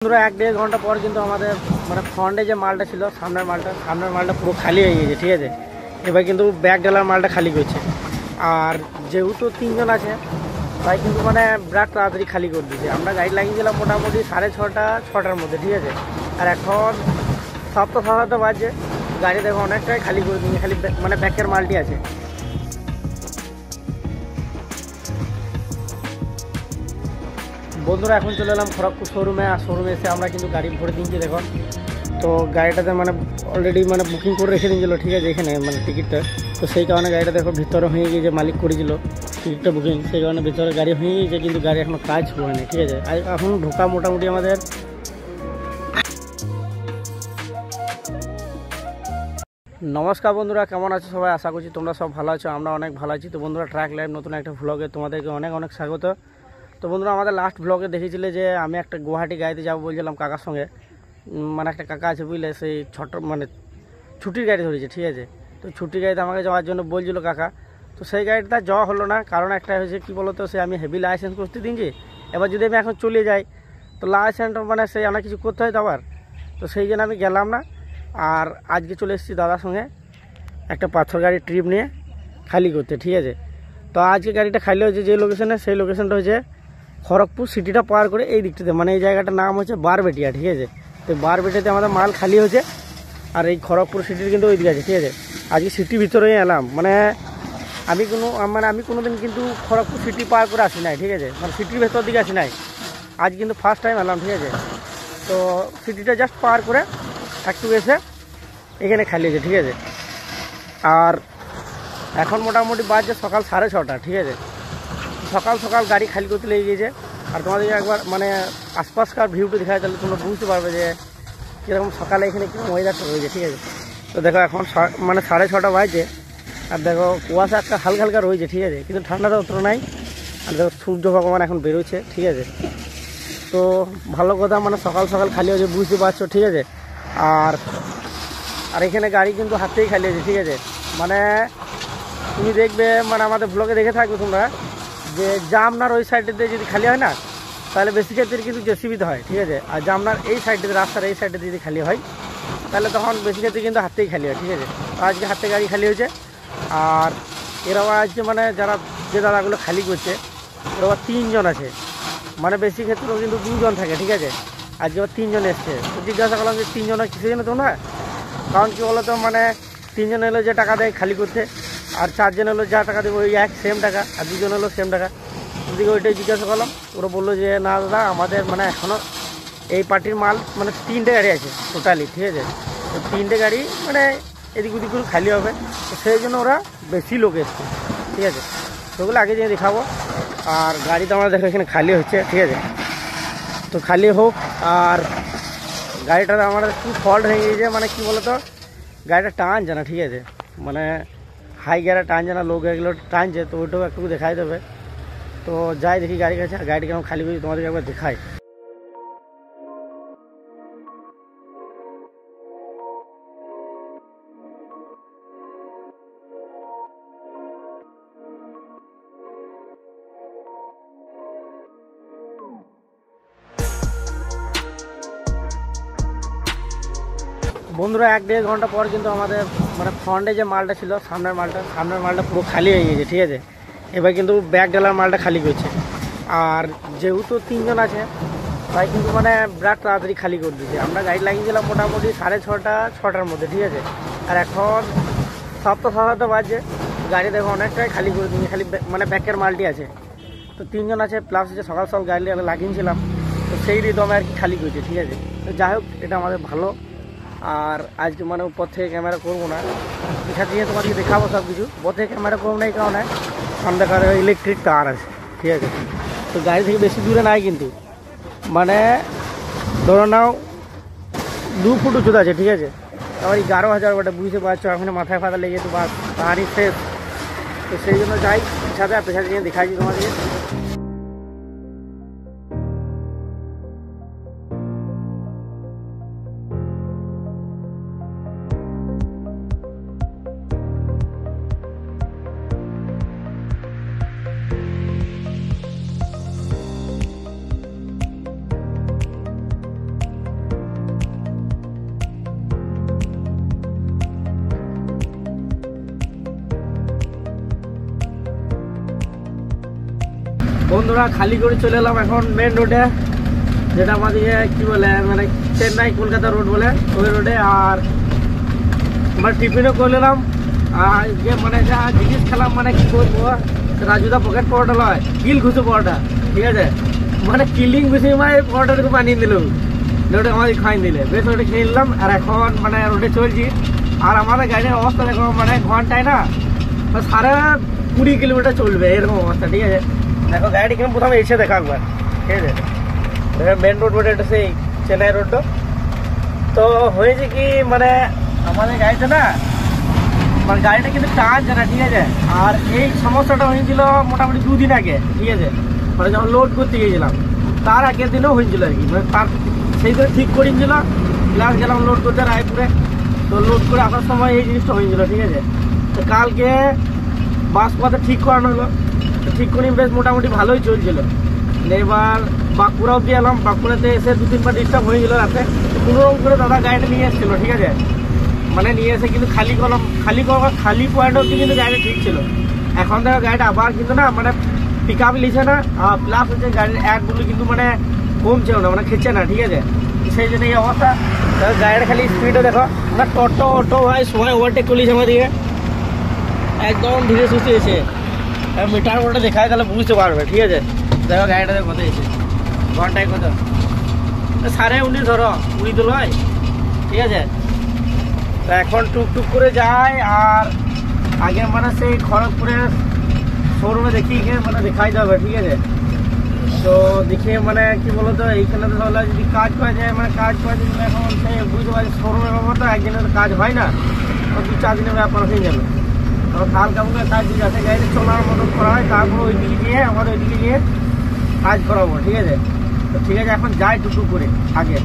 বন্ধুরা 1-1.5 ঘন্টা পর কিন্তু আমাদের মানে ফ্রন্টে যে মালটা ছিল সামনের মালটা পুরো খালি হয়ে গেছে, ঠিক আছে। এবার কিন্তু ব্যাগ ডালার মালটা খালি করছে। আর যেহেতু 3 জন আছে তাই কিন্তু মানে বিরাট তাড়াতাড়ি খালি করে দিয়েছে। আমরা গাড়ি লাগিয়েছিলাম মোটামুটি 6:30-6টার মধ্যে, ঠিক আছে। আর এখন 7:30 বাজছে, গাড়ি দেখো অনেকটাই খালি করে দিয়েছে, খালি মানে ব্যাগের মালটি আছে। বন্ধুরা এখন চলে এলাম খড়গপুর শোরুমে। আর শোরুমে এসে আমরা কিন্তু গাড়ি ভরে দিয়েছি দেখুন। তো গাড়িটাতে মানে অলরেডি মানে বুকিং করে রেখে দিয়েছিল, ঠিক আছে, এখানে মানে টিকিটটা। তো সেই কারণে গাড়িটা দেখো ভিতরে হয়ে গিয়েছে, মালিক করেছিল টিকিটটা বুকিং, সেই কারণে ভিতরে গাড়ি হয়ে গিয়েছে, কিন্তু গাড়ি এখনও কাজ হয়নি, ঠিক আছে। আর এখন ঢোকা মোটামুটি আমাদের নমস্কার বন্ধুরা, কেমন আছো সবাই? আশা করছি তোমরা সব ভালো আছো, আমরা অনেক ভালো আছি। তো বন্ধুরা ট্র্যাক লাইভ নতুন একটা ভ্লগে তোমাদেরকে অনেক অনেক স্বাগত। তো বন্ধুরা আমাদের লাস্ট ভ্লগে দেখেছিলে যে আমি একটা গুয়াহাটি গাড়িতে যাবো বলছিলাম কাকার সঙ্গে। মানে একটা কাকা আছে বুঝলে, সেই ছোট মানে ছুটির গাড়ি ধরেছে, ঠিক আছে। তো ছুটির গাড়িতে আমাকে যাওয়ার জন্য বলছিল কাকা। তো সেই গাড়িটা যাওয়া হলো না, কারণ একটা হয়েছে কী বলতো, সে আমি হেভি লাইসেন্স করতে দিনছি। এবার যদি আমি এখন চলে যাই তো লাইসেন্স মানে সেই অনেক কিছু করতে হয় তো আবার। তো সেই জন্য আমি গেলাম না। আর আজকে চলে এসেছি দাদার সঙ্গে একটা পাথর গাড়ির ট্রিপ নিয়ে খালি করতে, ঠিক আছে। তো আজকে গাড়িটা খালি হয়েছে যে লোকেশনে, সেই লোকেশনটা হচ্ছে খড়গপুর সিটিটা পার করে এই দিকটাতে, মানে এই জায়গাটার নাম হচ্ছে বারবেটিয়া, ঠিক আছে। তো বারবেটিয়াতে আমাদের মাল খালি হয়েছে। আর এই খড়গপুর সিটির কিন্তু ওই দিকে আছে, ঠিক আছে। আজকে সিটির ভিতরেই এলাম, মানে আমি কোনোদিন কিন্তু খড়গপুর সিটি পার করে আসি নাই, ঠিক আছে। মানে সিটির ভেতর দিকে আসি নাই, আজ কিন্তু ফার্স্ট টাইম এলাম, ঠিক আছে। তো সিটিটা জাস্ট পার করে একটু এসে এখানে খালি হয়েছে, ঠিক আছে। আর এখন মোটামুটি বাজছে সকাল 6:30, ঠিক আছে। সকাল সকাল গাড়ি খালি করতে লেগে গিয়েছে। আর তোমাদেরকে একবার মানে আশপাশকার ভিউটা দেখায়, তাহলে তোমরা বুঝতে পারবে যে কীরকম সকালে এখানে কীরকম ওয়েদারটা রয়েছে, ঠিক আছে। তো দেখো এখন মানে 6:30 বাজছে। আর দেখো কুয়াশা একটা হালকা হালকা রয়েছে, ঠিক আছে, কিন্তু ঠান্ডাটা অত নাই। আর দেখো সূর্য ভগবান এখন বেরোচ্ছে, ঠিক আছে। তো ভালো কথা, মানে সকাল সকাল খালি হয়েছে, বুঝতে পারছো, ঠিক আছে। আর আর এখানে গাড়ি কিন্তু হাতেই খালি হয়েছে, ঠিক আছে। মানে তুমি দেখবে, মানে আমাদের ব্লগে দেখে থাকবে তোমরা, যে জামনার ওই সাইডেতে যদি খালি হয় না, তাহলে বেশি ক্ষেত্রে কিন্তু জেসিবিতে হয়, ঠিক আছে। আর জামনার এই সাইডে, রাস্তার এই সাইডে যদি খালি হয় তাহলে তখন বেশি ক্ষেত্রে কিন্তু হাতেই খালি হয়, ঠিক আছে। আজকে হাতে গাড়ি খালি হয়েছে। আর এরাও আজকে মানে যে দাদাগুলো খালি করছে এরা 3 জন আছে, মানে বেশি ক্ষেত্রেও কিন্তু 2 জন থাকে, ঠিক আছে। আজকে আবার 3 জন এসছে। তো জিজ্ঞাসা করলাম যে 3 জন কিসের জন্য তোমরা? কারণ কী বলো তো, মানে 3 জন এলো যে টাকা দেয় খালি করতে, আর 4 জন এলো যা টাকা দেবে ওই সেম টাকা, আর 2 জন এলো সেম টাকা। ওদিকে ওইটাই জিজ্ঞাসা করলাম, ওরা বললো যে না দাদা, আমাদের মানে এখনও এই পার্টির মাল মানে 3টে গাড়ি আছে টোটালি, ঠিক আছে। তো 3টে গাড়ি মানে এদিক ওদিক করে খালি হবে, তো সেই জন্য ওরা বেশি লোক এসছে, ঠিক আছে। সেগুলো আগে যেয়ে দেখাবো। আর গাড়ি তো আমরা দেখো এখানে খালি হচ্ছে, ঠিক আছে। তো খালি হোক। আর গাড়িটাতে আমার একটু ফল্ট হয়ে গিয়েছে, মানে কী বলতো, গাড়িটা টানছে না, ঠিক আছে। মানে হাই গিয়ারে টানছে না, লো গিয়ারগুলো টানছে, তো ওইটাও একটু দেখাই দেবে। তো যাই দেখি গাড়ির কাছে, আর গাড়িটা কেমন খালি করছি তোমাদেরকে একবার দেখাই। বন্ধুরা 1-1.5 ঘন্টা পর কিন্তু আমাদের মানে ফ্রন্টে যে মালটা ছিল সামনের মালটা পুরো খালি হয়ে গিয়েছে, ঠিক আছে। এবার কিন্তু ব্যাগ ডালার মালটা খালি করছে। আর যেহেতু 3 জন আছে তাই কিন্তু মানে বিরাট তাড়াতাড়ি খালি করে দিয়েছে। আমরা গাড়ি লাগিয়েছিলাম মোটামুটি 6:30-6টার মধ্যে, ঠিক আছে। আর এখন 7:30 বাজছে, গাড়ি দেখো অনেকটাই খালি করে দিয়েছে, খালি মানে ব্যাগের মালটি আছে। তো 3 জন আছে, প্লাস হচ্ছে সকাল সকাল গাড়ি লাগিয়েছিলাম, তো সেই রিদমে আর কি খালি করছে, ঠিক আছে। তো যাই হোক, এটা আমাদের ভালো। আর আজকে মানে উপর থেকে ক্যামেরা করবো না, এখানে দিয়ে তোমাদেরকে দেখাবো সব কিছু। উপর থেকে ক্যামেরা করবো না এই কারণে সামনে ইলেকট্রিক তার আছে, ঠিক আছে। তো গাড়ি থেকে বেশি দূরে নাই, কিন্তু মানে ধরো নাও 2 ফুট উঁচুতে আছে, ঠিক আছে। আবার 11,000 ওটা বুঝতে পারছো, এখন মাথায় ফাতা লেগে তো বাস তারই শেষ। তো সেই জন্য যাই সাথে আপনার সাথে দেখাচ্ছি তোমাদেরকে। বন্ধুরা খালি করে চলে এলাম এখন মেন রোডে, যেটা আমাদেরকে কি বলে মানে চেন্নাই কলকাতা রোড বলে, ওই রোডে। আর আমরা টিফিনও করে নিলাম। আর যে মানে যা জিনিস খেলাম মানে কি করবো, রাজুদা পকেট পরোটা লয়, কিল ঘুষে পরোটা, ঠিক আছে, মানে কিলিং বেশি মানে পরোটাটুকু বানিয়ে দিল, ওটা আমাদের খাই দিলে, বেশ ওটা খেয়ে নিলাম। আর এখন মানে রোডে চলছি। আর আমাদের গাড়ির অবস্থা দেখো, মানে ঘন্টায় না 20 কিলোমিটার চলবে এরকম অবস্থা, ঠিক আছে। দেখো গাড়ি কিন্তু প্রথমে এসে দেখা একবার, ঠিক আছে। মেন রোড বলে এটা সেই চেন্নাই রোডটা। তো হয়েছে কি মানে আমাদের গাড়িতে না মানে গাড়িটা কিন্তু টানছে না, ঠিক আছে। আর এই সমস্যাটা হয়েছিল মোটামুটি 2 দিন আগে, ঠিক আছে, মানে যখন লোড করতে গিয়েছিলাম তার আগের দিনেও হয়েছিল আর কি, মানে তার সেই দিনে ঠিক করেছিল। প্লাস গেলাম লোড করতে রায়পুরে, তো লোড করে আসার সময় এই জিনিসটা হয়েছিল, ঠিক আছে। তো কালকে বাস পথে ঠিক করানো হলো, তো ঠিক করে বেশ মোটামুটি ভালোই চলছিল। এবার বাঁকুড়া অব্দি এলাম, বাঁকুড়াতে এসে 2-3বার ডিস্টার্ব হয়েছিল রাতে। কোনোরকম করে দাদা গাড়িটা নিয়ে এসেছিলো, ঠিক আছে, মানে নিয়ে এসে কিন্তু খালি পয়েন্ট অব্দি কিন্তু গাড়িটা ঠিক ছিল। এখন দেখো গাড়িটা আবার কিন্তু না মানে পিক আপ নিচ্ছে না, প্লাস হচ্ছে গাড়ির একগুলো কিন্তু মানে কমছেও না, মানে খেচ্ছে না, ঠিক আছে। সেই জন্য এই অবস্থা। গাড়িটা খালি স্পিডও দেখো, মানে অটো ভাই সবাই ওভারটেক করলিছে আমাদেরকে, একদম ধীরে সুস্থে এসে মিটার ওটা দেখায় তাহলে বুঝতে পারবে, ঠিক আছে। দেখো গাড়িটাতে কত এসে, ঘন্টায় কত 19.5 ধরো, 20 তো নয়, ঠিক আছে। তো এখন টুকটুক করে যায়। আর আগে মানে সেই খড়গপুরের শোরুমে দেখিয়ে মানে দেখাই যাবে, ঠিক আছে। তো দেখিয়ে মানে কি বলতো এইখানে তো তাহলে যদি কাজ করা যায়, মানে কাজ করা যায় এখন সেই বুঝতে পারছি শোরুমের ব্যাপার তো একদিনের কাজ হয় না, 2-4 দিনের ব্যাপার হয়ে যাবে। তখন হালকা করে কাজ যদি যাতে গাড়িতে চলার মতো করা হয়, তারপর ওইদিকে গিয়ে আমাদের ওইদিকে গিয়ে কাজ করাবো, ঠিক আছে। তো ঠিক আছে এখন যাই টুকটুক করে আগে।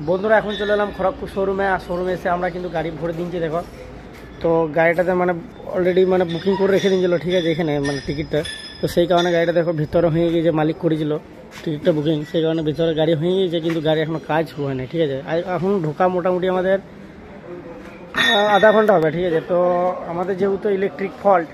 বন্ধুরা এখন চলে এলাম খড়গপুর শোরুমে। আর শোরুমে এসে আমরা কিন্তু গাড়ি ভরে দিচ্ছি, দেখো। তো গাড়িটাতে মানে অলরেডি মানে বুকিং করে রেখে দিয়েছিল, ঠিক আছে, এখানে মানে টিকিটটা। তো সেই কারণে গাড়িটা দেখো ভিতরে হয়ে গিয়েছে, মালিক করেছিল টিকিটটা বুকিং, সেই কারণে ভিতরে গাড়ি হয়ে গিয়েছে, কিন্তু গাড়ি এখনও কাজ হয় না, ঠিক আছে। এখন ঢোকা মোটামুটি আমাদের আধা ঘন্টা হবে, ঠিক আছে। তো আমাদের যেহেতু ইলেকট্রিক ফল্ট,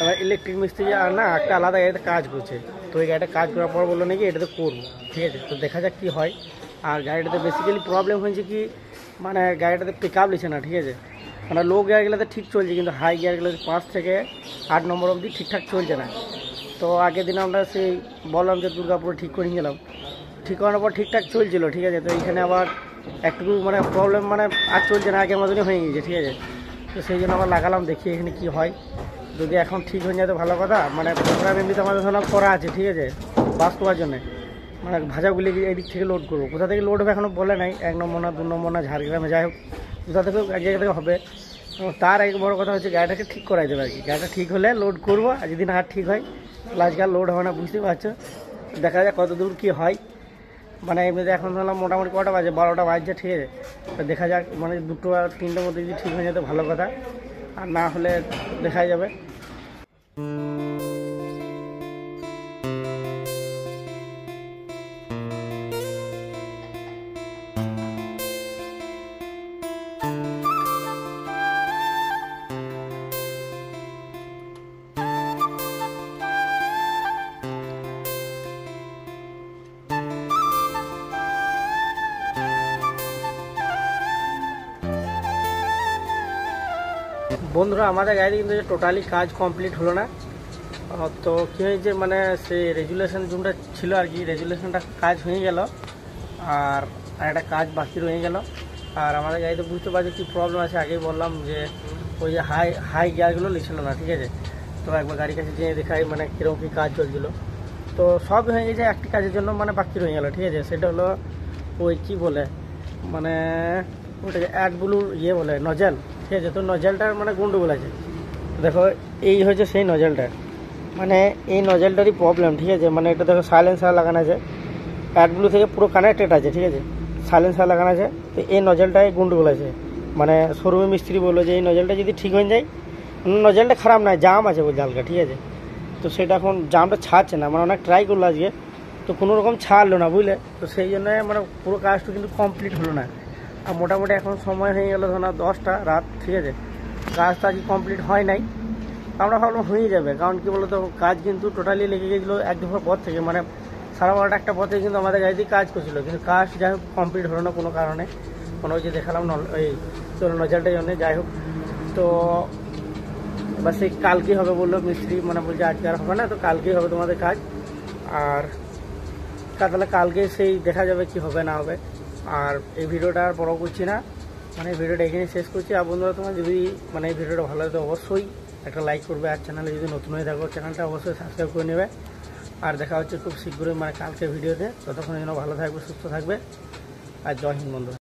এবার ইলেকট্রিক মিস্ত্রি আর না একটা আলাদা গাড়িতে কাজ করছে। তো এই গাড়িটা কাজ করার পর বললো নাকি এটাতে করবো, ঠিক আছে। তো দেখা যাক কী হয়। আর গাড়িটাতে বেসিক্যালি প্রবলেম হয়েছে কি মানে গাড়িটাতে পিক আপ নিচ্ছে না, ঠিক আছে। মানে লো গিয়ারগুলোতে ঠিক চলছে, কিন্তু হাই গিয়ারগুলোতে 5 থেকে 8 নম্বর অবধি ঠিকঠাক চলছে না। তো আগের দিন আমরা সেই বললাম যে দুর্গাপুরে ঠিক করে নিলাম, ঠিক করানোর পর ঠিকঠাক চলছিল, ঠিক আছে। তো এইখানে আবার একটু মানে প্রবলেম মানে আর চলছে না, আগের মতনই হয়ে গিয়েছে, ঠিক আছে। তো সেই জন্য আবার লাগালাম, দেখি এখানে কি হয়। যদি এখন ঠিক হয়ে যায় তো ভালো কথা। মানে প্রোগ্রাম এমনিতে আমাদের ধরলাম করা আছে, ঠিক আছে, বাস করার জন্যে। মানে ভাজাগুলি এই দিক থেকে লোড করবো, কোথা থেকে লোড হবে এখনও বলে নাই, 1 নম্বর না 2 নম্বর না ঝাড়গ্রামে, যাই হোক কোথা থেকে এক জায়গা থেকে হবে। তার এক বড় কথা হচ্ছে গাড়িটাকে ঠিক করাই দেবে আর কি। গাড়িটা ঠিক হলে লোড করবো, আর যদি না ঠিক হয় তাহলে আজকাল লোড হবে না, বুঝতে পারছো। দেখা যাক কত দূর কী হয়। মানে এমনিতে এখন ধরলাম মোটামুটি কটা বাজে, 12টা বাজছে, ঠিক আছে। তো দেখা যাক মানে 2টো আর 3টের মধ্যে যদি ঠিক হয়ে যেত ভালো কথা, আর না হলে দেখা যাবে। বন্ধুরা আমাদের গাড়ি কিন্তু টোটালি কাজ কমপ্লিট হলো না। তো কী হয়েছে মানে সেই রেজুলেশন জুমটা ছিল আর কি, রেজুলেশনটা কাজ হয়ে গেল, আর একটা কাজ বাকি রয়ে গেল। আর আমাদের গাড়িতে বুঝতে পারছি কী প্রবলেম আছে, আগেই বললাম যে ওই যে হাই গিয়ারগুলো লিখছিল না, ঠিক আছে। তো একবার গাড়ির কাছে যেয়ে দেখাই মানে কীরকম কী কাজ চলছিল। তো সব হয়ে গেছে, একটি কাজের জন্য মানে বাকি রয়ে গেল, ঠিক আছে। সেটা হলো ওই কী বলে মানে ওটাকে অ্যাডব্লুর বলে নজেল, ঠিক আছে। তো নজেলটার মানে গন্ডগোল আছে, দেখো এই হচ্ছে সেই নজেলটা, মানে এই নজেলটারই প্রবলেম, ঠিক আছে। মানে এটা দেখো সাইলেন্সার লাগানো আছে, অ্যাডব্লু থেকে পুরো কানেক্টেড আছে, ঠিক আছে। সাইলেন্সার লাগানো আছে। তো এই নজলটায় গন্ডগোল আছে, মানে শোরুমে মিস্ত্রি বললো যে এই নজলটা যদি ঠিক হয়ে যায়, নজলটা খারাপ নয়, জাম আছে বলছে হালকা, ঠিক আছে। তো সেটা এখন জামটা ছাড়ছে না, মানে অনেক ট্রাই করলো আজকে, তো কোনো রকম ছাড়লো না বুঝলে। তো সেই জন্য মানে পুরো কাজটা কিন্তু কমপ্লিট হলো না। আর মোটামুটি এখন সময় হয়ে গেলো ধরো 10টা রাত, ঠিক আছে। কাজটা আজকে কমপ্লিট হয় নাই। আমরা ভাবলাম হয়ে যাবে, কারণ কি বলতো কাজ কিন্তু টোটালি লেগে গেছিলো 1-2 পর থেকে, মানে 12:30 একটা পর থেকে কিন্তু আমাদের গাড়িতে কাজ করছিলো, কিন্তু কাজ যাই হোক কমপ্লিট হলো না কোনো কারণে, কোনো ওই যে দেখালাম ওই নজলটার জন্য, যাই হোক। তো এবার সেই কালকেই হবে বললো মিস্ত্রি, মানে বলছে আজকে আর হবে না, তো কালকেই হবে তোমাদের কাজ। আর তাহলে কালকে সেই দেখা যাবে কি হবে না হবে। আর এই ভিডিওটা আর বড় করছি না, মানে এই ভিডিওটা এখানে শেষ করছি। আর বন্ধুরা তোমার যদি মানে এই ভিডিওটা ভালো লাগে অবশ্যই একটা লাইক করবে, আর চ্যানেলে যদি নতুন হয়ে থাকো চ্যানেলটা অবশ্যই সাবস্ক্রাইব করে নেবে। আর দেখা হচ্ছে খুব শীঘ্রই মানে কালকে ভিডিওতে। ততক্ষণের জন্য ভালো থাকবে, সুস্থ থাকবে, আর জয় হিন্দ বন্ধুরা।